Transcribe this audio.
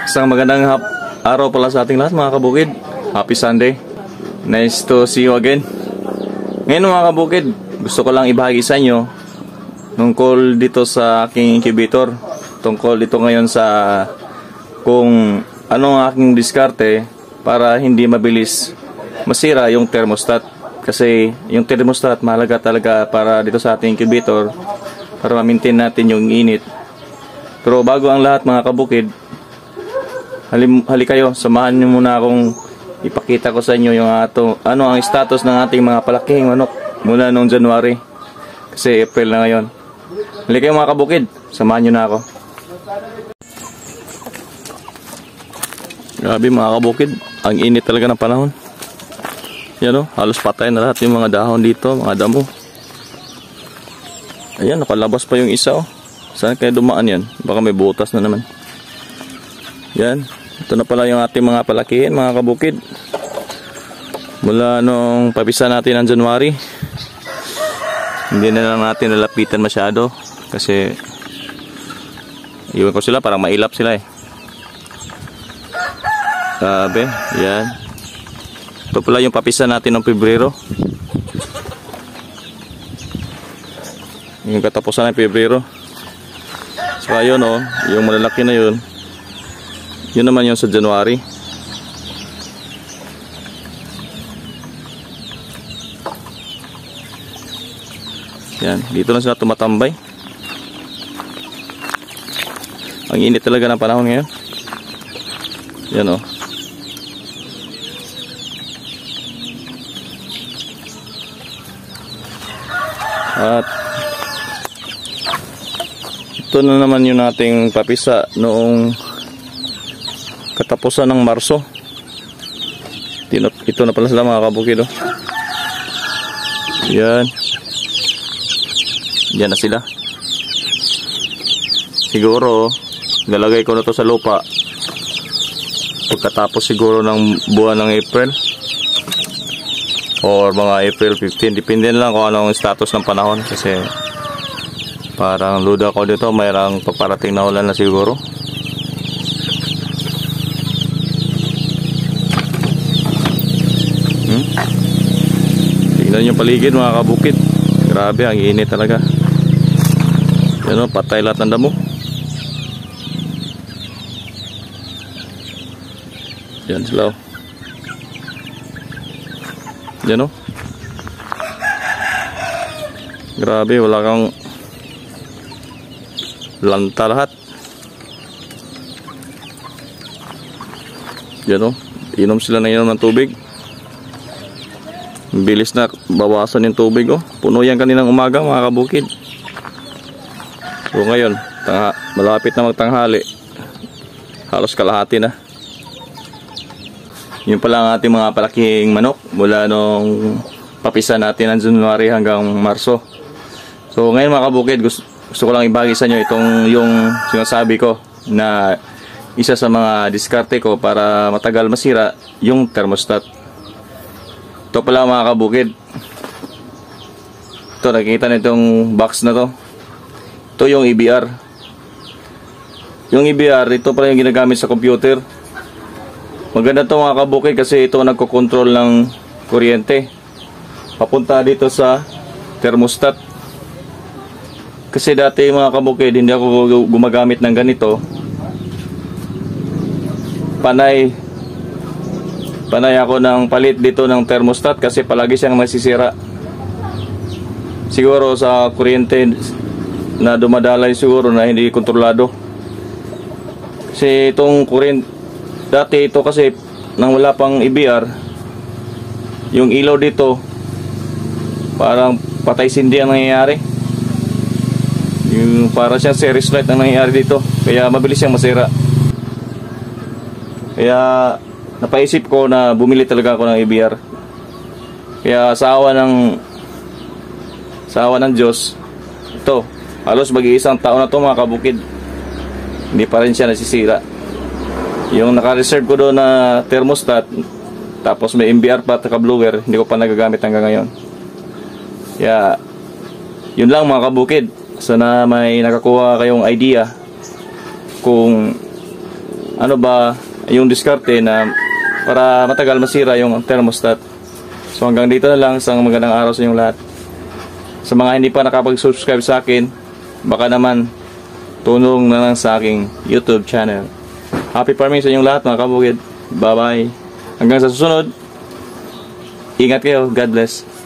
Isang magandang araw pala sa ating lahat mga kabukid. Happy Sunday. Nice to see you again. Ngayon mga kabukid, gusto ko lang ibahagi sa inyo tungkol dito sa aking incubator. Tungkol dito ngayon sa kung ano ang aking diskarte para hindi mabilis masira yung thermostat. Kasi yung thermostat mahalaga talaga para dito sa ating incubator para ma-maintain natin yung init. Pero bago ang lahat mga kabukid, hali kayo, samahan niyo muna akong ipakita ko sa inyo yung ano ang status ng ating mga palaking manok mula noong January. Kasi April na ngayon. Hali kayo mga kabukid, samahan niyo na ako. Grabe mga kabukid, ang init talaga ng panahon. Yan o, halos patay na lahat yung mga dahon dito, mga damo. Ayan, nakalabas pa yung isa o. Saan kaya dumaan yan? Baka may butas na naman. Yan. Ito na pala yung ating mga palakihin, mga kabukid. Mula nung papisa natin ng January. Hindi na lang natin nalapitan masyado. Kasi iwan ko sila, parang mailap sila eh. Sabi, yan. Ito pala yung papisa natin ng Pebrero. Yung katapusan ng Pebrero. So ayun o, yung malalaki na yun. Yun naman yung sa January. Yan, dito na sila tumatambay. Ang init talaga ng panahon ngayon. Yan o. At ito na naman yung nating papisa noong katapusan ng Marso. Ito na pala sila mga kabukid oh. Yan. Yan na sila. Siguro lalagay ko na to sa lupa pagkatapos siguro ng buwan ng April or mga April 15. Depende lang kung anong status ng panahon. Kasi parang luda ko dito, mayroong paparating na ulan na siguro. Tingnan yung paligid mga kabukid. Grabe, ang init talaga. Yan o, patay lahat ng damo. Yan sila o. Yan o. Grabe, wala kang lanta lahat. Yan o, inom sila na inom ng tubig. Bilis na bawasan yung tubig oh. Puno yan kaninang umaga mga kabukid. So ngayon malapit na magtanghali, halos kalahati na. Yun pala ang ating mga palaking manok mula nung papisa natin ng January hanggang Marso. So ngayon mga kabukid, gusto ko lang ibahagi sa inyo itong yung sinasabi ko na isa sa mga diskarte ko para matagal masira yung thermostat. Ito pala mga kabukid. Ito, nakikita na itong box na to. Ito yung EBR. Yung EBR, ito pala yung ginagamit sa computer. Maganda ito mga kabukid kasi ito nagkokontrol ng kuryente papunta dito sa thermostat. Kasi dati mga kabukid, hindi ako gumagamit ng ganito. Panay ako ng palit dito ng thermostat kasi palagi siyang masisira. Siguro sa kuryente na dumadalay siguro na hindi kontrolado. Kasi itong kuryente, dati ito kasi nang wala pang EBR, yung ilaw dito parang patay sindi ang nangyayari. Yung para siyang series light ang nangyayari dito. Kaya mabilis siyang masira. Kaya napaisip ko na bumili talaga ako ng EBR. Kaya sa awa ng Diyos, ito, halos mag-iisang taon na to mga kabukid, hindi pa rin siya nasisira. Yung naka-reserve ko doon na thermostat, tapos may EBR pa at blower, hindi ko pa nagagamit hanggang ngayon. Kaya yun lang mga kabukid. Sana may nakakuha kayong idea kung ano ba yung diskarte na para matagal masira yung thermostat. So hanggang dito na lang, isang magandang araw sa inyong lahat. Sa mga hindi pa nakapag-subscribe sa akin, baka naman tulong na lang sa aking YouTube channel. Happy farming sa inyong lahat mga kabukid. Bye bye. Hanggang sa susunod, ingat kayo. God bless.